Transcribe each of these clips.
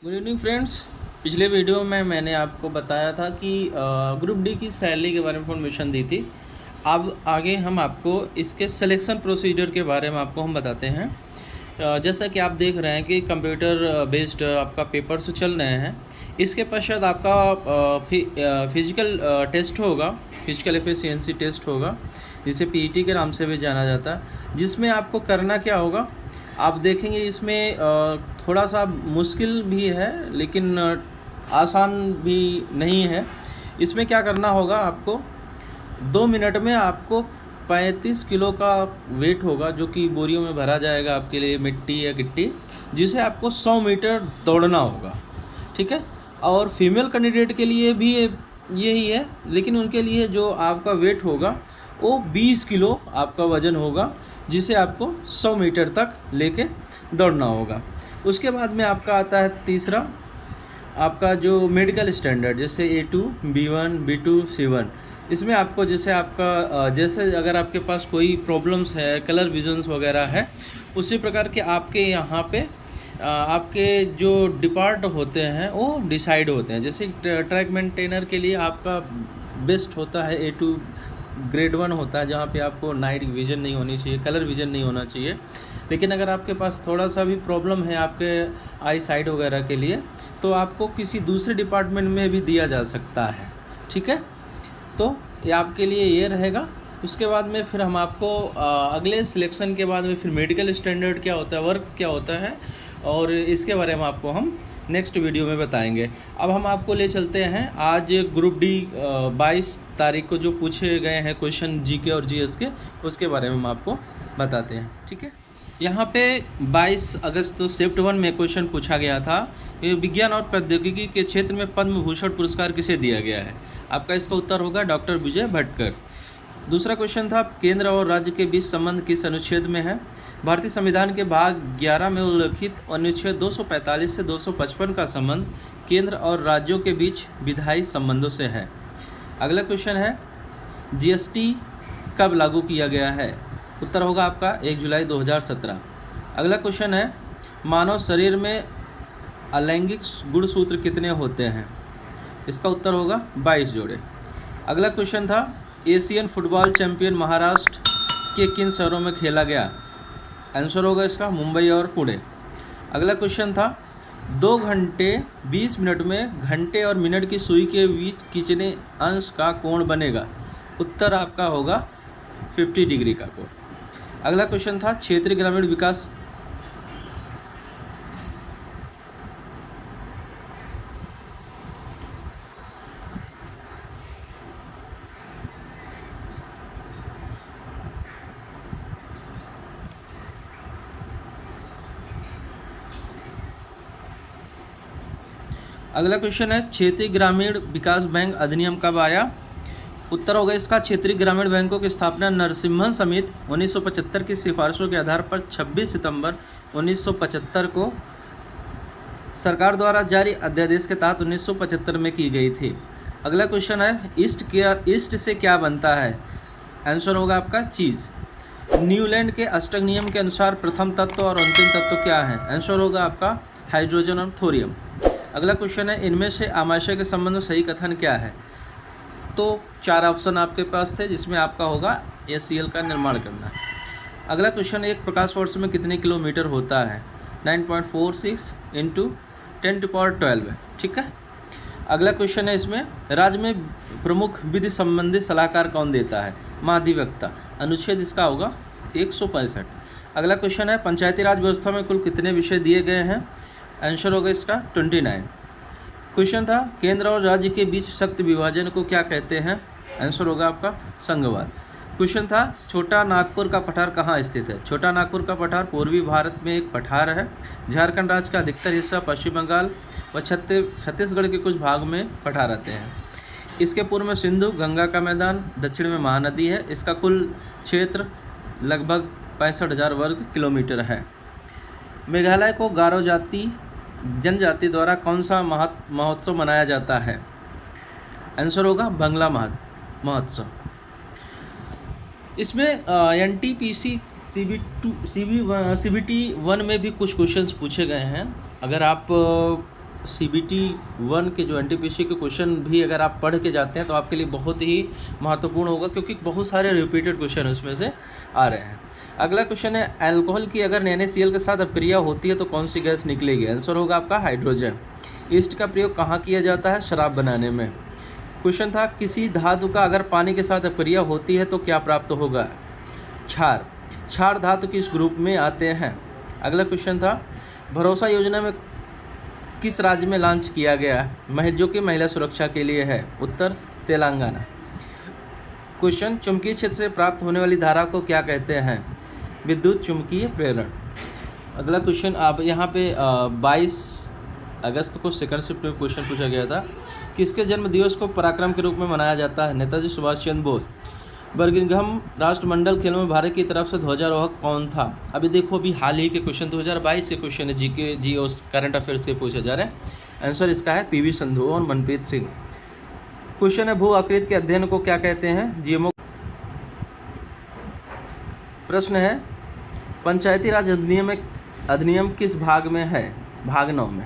Good evening friends. पिछले video में मैंने आपको बताया था कि ग्रुप डी की सैलरी के बारे में इन्फॉर्मेशन दी थी। अब आगे हम आपको इसके सिलेक्शन प्रोसीजर के बारे में आपको हम बताते हैं। जैसा कि आप देख रहे हैं कि कंप्यूटर बेस्ड आपका पेपर्स चल रहे हैं। इसके पश्चात आपका फिजिकल टेस्ट होगा, फिजिकल एफिशिएंसी टेस्ट होगा, जिसे पीईटी के नाम से भी जाना जाता है। जिसमें आपको करना क्या होगा, आप देखेंगे इसमें थोड़ा सा मुश्किल भी है लेकिन आसान भी नहीं है। इसमें क्या करना होगा, आपको 2 मिनट में आपको 35 किलो का वेट होगा, जो कि बोरियों में भरा जाएगा आपके लिए, मिट्टी या गिट्टी, जिसे आपको 100 मीटर दौड़ना होगा। ठीक है। और फीमेल कैंडिडेट के लिए भी यही है, लेकिन उनके लिए जो आपका वेट होगा वो 20 किलो आपका वज़न होगा, जिसे आपको 100 मीटर तक लेके दौड़ना होगा। उसके बाद में आपका आता है तीसरा, आपका जो मेडिकल स्टैंडर्ड, जैसे A2, B1, B2, C1। इसमें आपको जैसे जैसे अगर आपके पास कोई प्रॉब्लम्स है, कलर विजन्स वगैरह है, उसी प्रकार के आपके यहाँ पे आपके जो डिपार्ट होते हैं वो डिसाइड होते हैं। जैसे ट्रैक मेंटेनर के लिए आपका बेस्ट होता है A2 ग्रेड 1 होता है, जहाँ पे आपको नाइट विज़न नहीं होनी चाहिए, कलर विज़न नहीं होना चाहिए। लेकिन अगर आपके पास थोड़ा सा भी प्रॉब्लम है आपके आई साइट वगैरह के लिए, तो आपको किसी दूसरे डिपार्टमेंट में भी दिया जा सकता है। ठीक है। तो ये आपके लिए ये रहेगा। उसके बाद में फिर हम आपको अगले सिलेक्शन के बाद में फिर मेडिकल स्टैंडर्ड क्या होता है, वर्क क्या होता है, और इसके बारे में आपको हम नेक्स्ट वीडियो में बताएंगे। अब हम आपको ले चलते हैं आज ग्रुप डी 22 तारीख को जो पूछे गए हैं क्वेश्चन जीके और जीएस के, उसके बारे में हम आपको बताते हैं। ठीक है। यहाँ पे 22 अगस्त शिफ्ट 1 में क्वेश्चन पूछा गया था, विज्ञान और प्रौद्योगिकी के क्षेत्र में पद्म भूषण पुरस्कार किसे दिया गया है। आपका इसका उत्तर होगा डॉक्टर विजय भटकर। दूसरा क्वेश्चन था, केंद्र और राज्य के बीच संबंध किस अनुच्छेद में है। भारतीय संविधान के भाग 11 में उल्लिखित अनुच्छेद 245 से 255 का संबंध केंद्र और राज्यों के बीच विधायी संबंधों से है। अगला क्वेश्चन है, जीएसटी कब लागू किया गया है। उत्तर होगा आपका 1 जुलाई 2017। अगला क्वेश्चन है, मानव शरीर में अलैंगिक गुणसूत्र कितने होते हैं। इसका उत्तर होगा 22 जोड़े। अगला क्वेश्चन था, एशियन फुटबॉल चैंपियन महाराष्ट्र के किन शहरों में खेला गया। आंसर होगा इसका मुंबई और पुणे। अगला क्वेश्चन था, 2 घंटे 20 मिनट में घंटे और मिनट की सुई के बीच कितने अंश का कोण बनेगा। उत्तर आपका होगा 50 डिग्री का कोण। अगला क्वेश्चन था, क्षेत्रीय ग्रामीण विकास अगला क्वेश्चन है, क्षेत्रीय ग्रामीण विकास बैंक अधिनियम कब आया। उत्तर होगा इसका, क्षेत्रीय ग्रामीण बैंकों की स्थापना नरसिम्हन समिति 1975 की सिफारिशों के आधार पर 26 सितंबर 1975 को सरकार द्वारा जारी अध्यादेश के तहत 1975 में की गई थी। अगला क्वेश्चन है, ईस्ट से क्या बनता है। आंसर होगा आपका चीज़। न्यूलैंड के अष्टक नियम के अनुसार प्रथम तत्व और अंतिम तत्व क्या है। आंसर होगा आपका हाइड्रोजन और थोरियम। अगला क्वेश्चन है, इनमें से आमाशय के संबंध में सही कथन क्या है। तो 4 ऑप्शन आपके पास थे, जिसमें आपका होगा HCl का निर्माण करना। अगला क्वेश्चन, एक प्रकाश वर्ष में कितने किलोमीटर होता है। 9.46 × 10⁻12 है। ठीक है। अगला क्वेश्चन है, इसमें राज्य में प्रमुख विधि संबंधी सलाहकार कौन देता है। महाधिवक्ता। अनुच्छेद इसका होगा 165। अगला क्वेश्चन है, पंचायती राज व्यवस्था में कुल कितने विषय दिए गए हैं। आंसर होगा इसका 29। क्वेश्चन था, केंद्र और राज्य के बीच शक्ति विभाजन को क्या कहते हैं। आंसर होगा आपका संघवाद। क्वेश्चन था, छोटा नागपुर का पठार कहाँ स्थित है। छोटा नागपुर का पठार पूर्वी भारत में एक पठार है। झारखंड राज्य का अधिकतर हिस्सा, पश्चिम बंगाल व छत्तीसगढ़ के कुछ भाग में पठार आते हैं। इसके पूर्व में सिंधु गंगा का मैदान, दक्षिण में महानदी है। इसका कुल क्षेत्र लगभग 65,000 वर्ग किलोमीटर है। मेघालय को गारो जनजाति द्वारा कौन सा महोत्सव मनाया जाता है। आंसर होगा बंगला महोत्सव। इसमें NTPC CBT 1 में भी कुछ क्वेश्चंस पूछे गए हैं। अगर आप CBT 1 के जो NTPC के क्वेश्चन भी अगर आप पढ़ के जाते हैं तो आपके लिए बहुत ही महत्वपूर्ण होगा, क्योंकि बहुत सारे रिपीटेड क्वेश्चन उसमें से आ रहे हैं। अगला क्वेश्चन है, अल्कोहल की अगर NaCl के साथ अपक्रिया होती है तो कौन सी गैस निकलेगी? आंसर होगा आपका हाइड्रोजन। ईस्ट का प्रयोग कहाँ किया जाता है? शराब बनाने में। क्वेश्चन था, किसी धातु का अगर पानी के साथ अपक्रिया होती है तो क्या प्राप्त होगा? क्षार। क्षार धातु किस ग्रुप में आते हैं? अगला क्वेश्चन था, भरोसा योजना में किस राज्य में लॉन्च किया गया है, जो कि महिला सुरक्षा के लिए है? उत्तर तेलंगाना। क्वेश्चन, चुंबकीय क्षेत्र से प्राप्त होने वाली धारा को क्या कहते हैं? विद्युत चुंबकीय प्रेरण। अगला क्वेश्चन, आप यहाँ पे 22 अगस्त को सेकंड शिफ्ट में क्वेश्चन पूछा गया था, किसके जन्म दिवस को पराक्रम के रूप में मनाया जाता है? नेताजी सुभाष चंद्र बोस। बर्मिंघम राष्ट्रमंडल खेलों में भारत की तरफ से ध्वजारोहक कौन था? अभी देखो, अभी हाल ही के क्वेश्चन 2022 के क्वेश्चन है, जी और करंट अफेयर्स के पूछे जा रहे हैं। आंसर इसका है PV संधू और मनप्रीत सिंह। क्वेश्चन है, भू आकृति के अध्ययन को क्या कहते हैं? GMO। प्रश्न है, पंचायती राज अधिनियम किस भाग में है? भाग 9 में।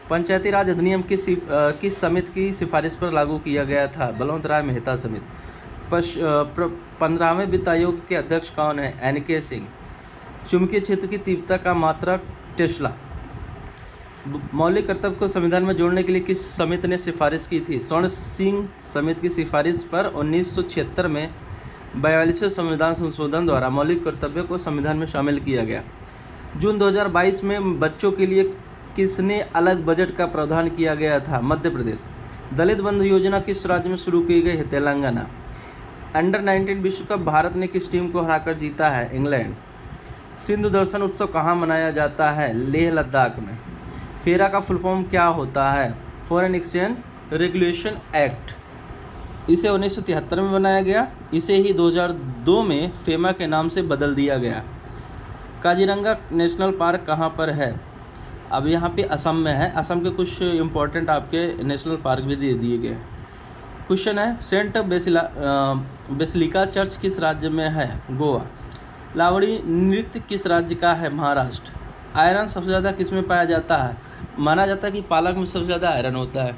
पंचायती राज अधिनियम किस समिति की सिफारिश पर लागू किया गया था? बलवंत राय मेहता समिति। 15वें वित्त आयोग के अध्यक्ष कौन है? NK सिंह। चुंबकीय क्षेत्र की तीव्रता का मात्रक? टेस्ला। मौलिक कर्तव्य को संविधान में जोड़ने के लिए किस समिति ने सिफारिश की थी? स्वर्ण सिंह समिति की सिफारिश पर 1976 में 42वें संविधान संशोधन द्वारा मौलिक कर्तव्य को संविधान में शामिल किया गया। जून 2022 में बच्चों के लिए किसने अलग बजट का प्रावधान किया गया था? मध्य प्रदेश। दलित बंधु योजना किस राज्य में शुरू की गई है? तेलंगाना। अंडर 19 विश्व कप भारत ने किस टीम को हराकर जीता है? इंग्लैंड। सिंधु दर्शन उत्सव कहाँ मनाया जाता है? लेह लद्दाख में। फेरा का फुल फॉर्म क्या होता है? Foreign exchange regulation act. इसे 1973 में बनाया गया। इसे ही 2002 में फेमा के नाम से बदल दिया गया। काजीरंगा नेशनल पार्क कहाँ पर है? अब यहाँ पे असम में है। असम के कुछ इम्पोर्टेंट आपके नेशनल पार्क भी दे दिए गए। क्वेश्चन है, सेंट बेसिलिका चर्च किस राज्य में है? गोवा। लावड़ी नृत्य किस राज्य का है? महाराष्ट्र। आयरन सबसे ज़्यादा किस में पाया जाता है? माना जाता है कि पालक में सबसे ज़्यादा आयरन होता है।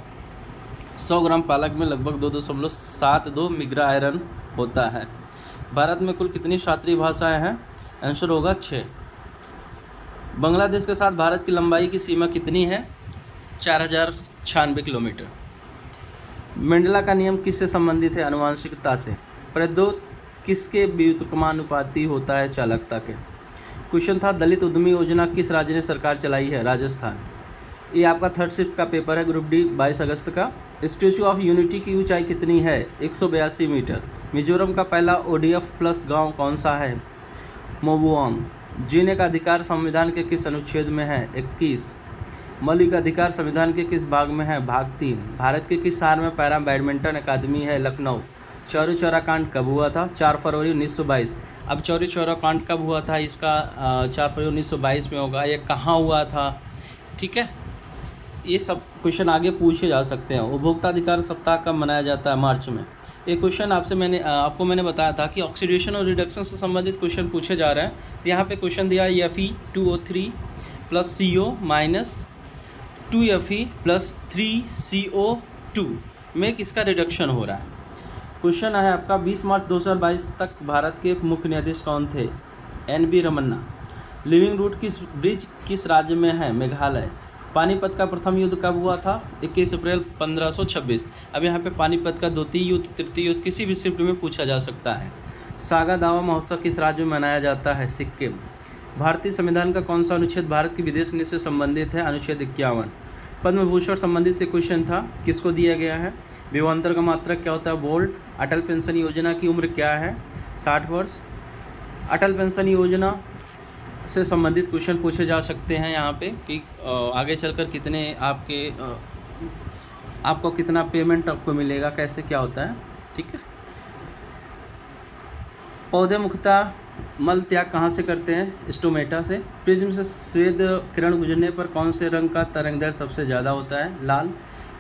100 ग्राम पालक में लगभग 2.72 मिग्रा आयरन होता है। भारत में कुल कितनी क्षेत्रीय भाषाएं हैं? आंसर होगा 6। बांग्लादेश के साथ भारत की लंबाई की सीमा कितनी है? 4096 किलोमीटर। मेंडेला का नियम किससे संबंधित है? आनुवंशिकता से। प्रद्योत किसके व्युत्क्रमानुपाती होता है? चालकता के। क्वेश्चन था, दलित उद्यमी योजना किस राज्य ने सरकार चलाई है? राजस्थान। ये आपका थर्ड शिफ्ट का पेपर है, ग्रुप डी, 22 अगस्त का। स्टैच्यू ऑफ यूनिटी की ऊंचाई कितनी है? 182 मीटर। मिजोरम का पहला ODF प्लस गाँव कौन सा है? मोबुआंग। जीने का अधिकार संविधान के किस अनुच्छेद में है? 21। मौलिक अधिकार संविधान के किस भाग में है? भाग 3। भारत के किस शहर में पैरा बैडमिंटन अकादमी है? लखनऊ। चौरी चौरा कांड कब हुआ था? 4 फरवरी 1922। अब चौरी चौरा कांड कब हुआ था? इसका 4 फरवरी 1922 में होगा। ये कहाँ हुआ था? ठीक है, ये सब क्वेश्चन आगे पूछे जा सकते हैं। उपभोक्ता अधिकार सप्ताह कब मनाया जाता है? मार्च में। एक क्वेश्चन आपको मैंने बताया था कि ऑक्सीडेशन और रिडक्शन से संबंधित क्वेश्चन पूछे जा रहे हैं। तो यहाँ पे क्वेश्चन दिया है Fe2O3 plus CO minus 2Fe plus 3CO2 में किसका रिडक्शन हो रहा है? क्वेश्चन है आपका, 20 मार्च 2022 तक भारत के मुख्य न्यायाधीश कौन थे? NB Ramanna. Living root bridge किस राज्य में है? मेघालय। पानीपत का प्रथम युद्ध कब हुआ था? 21 अप्रैल 1526। अब यहाँ पे पानीपत का द्वितीय युद्ध, तृतीय युद्ध किसी भी शिफ्ट में पूछा जा सकता है। सागा दावा महोत्सव किस राज्य में मनाया जाता है? सिक्किम। भारतीय संविधान का कौन सा अनुच्छेद भारत की विदेश नीति से संबंधित है? अनुच्छेद 51। पद्म भूषण संबंधित से क्वेश्चन था, किसको दिया गया है? विभवांतर का मात्रक क्या होता है? वोल्ट। अटल पेंशन योजना की उम्र क्या है? 60 वर्ष। अटल पेंशन योजना से संबंधित क्वेश्चन पूछे जा सकते हैं यहाँ पे कि आगे चलकर कितने आपको कितना पेमेंट आपको मिलेगा, कैसे क्या होता है। ठीक है, पौधे मुख्यतः मल त्याग कहाँ से करते हैं? स्टोमेटा से। प्रिज्म से श्वेत किरण गुजरने पर कौन से रंग का तरंगदैर्घ्य सबसे ज़्यादा होता है? लाल।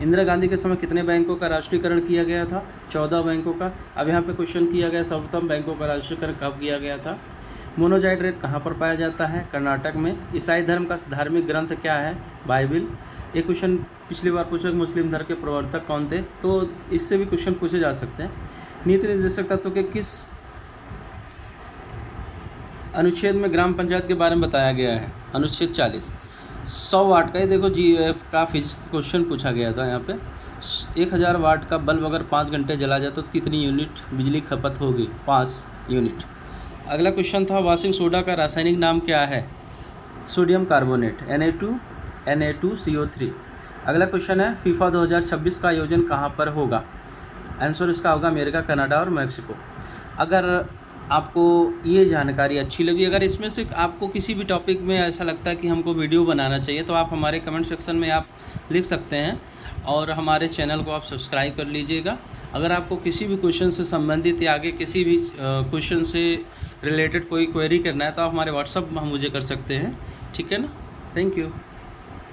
इंदिरा गांधी के समय कितने बैंकों का राष्ट्रीयकरण किया गया था? 14 बैंकों का। अब यहाँ पे क्वेश्चन किया गया, सर्वप्रथम बैंकों का राष्ट्रीयकरण कब किया गया था? मोनोजाइट रेत कहाँ पर पाया जाता है? कर्नाटक में। ईसाई धर्म का धार्मिक ग्रंथ क्या है? बाइबिल। एक क्वेश्चन पिछली बार पूछा कि मुस्लिम धर्म के प्रवर्तक कौन थे, तो इससे भी क्वेश्चन पूछे जा सकते हैं। नीति निर्देशक तत्व के किस अनुच्छेद में ग्राम पंचायत के बारे में बताया गया है? अनुच्छेद 40। 100 वाट का, ये देखो GF का क्वेश्चन पूछा गया था यहाँ पे। 1000 वाट का बल्ब अगर 5 घंटे जला जाए तो कितनी यूनिट बिजली खपत होगी? 5 यूनिट। अगला क्वेश्चन था वॉशिंग सोडा का रासायनिक नाम क्या है? Sodium carbonate, Na2CO3। अगला क्वेश्चन है फीफा 2026 का आयोजन कहाँ पर होगा? आंसर इसका होगा अमेरिका, कनाडा और मैक्सिको। अगर आपको ये जानकारी अच्छी लगी, अगर इसमें से आपको किसी भी टॉपिक में ऐसा लगता है कि हमको वीडियो बनाना चाहिए, तो आप हमारे कमेंट सेक्शन में आप लिख सकते हैं और हमारे चैनल को आप सब्सक्राइब कर लीजिएगा। अगर आपको किसी भी क्वेश्चन से संबंधित या आगे किसी भी क्वेश्चन से रिलेटेड कोई क्वेरी करना है तो आप हमारे व्हाट्सअप मुझे कर सकते हैं, ठीक है ना। Thank you.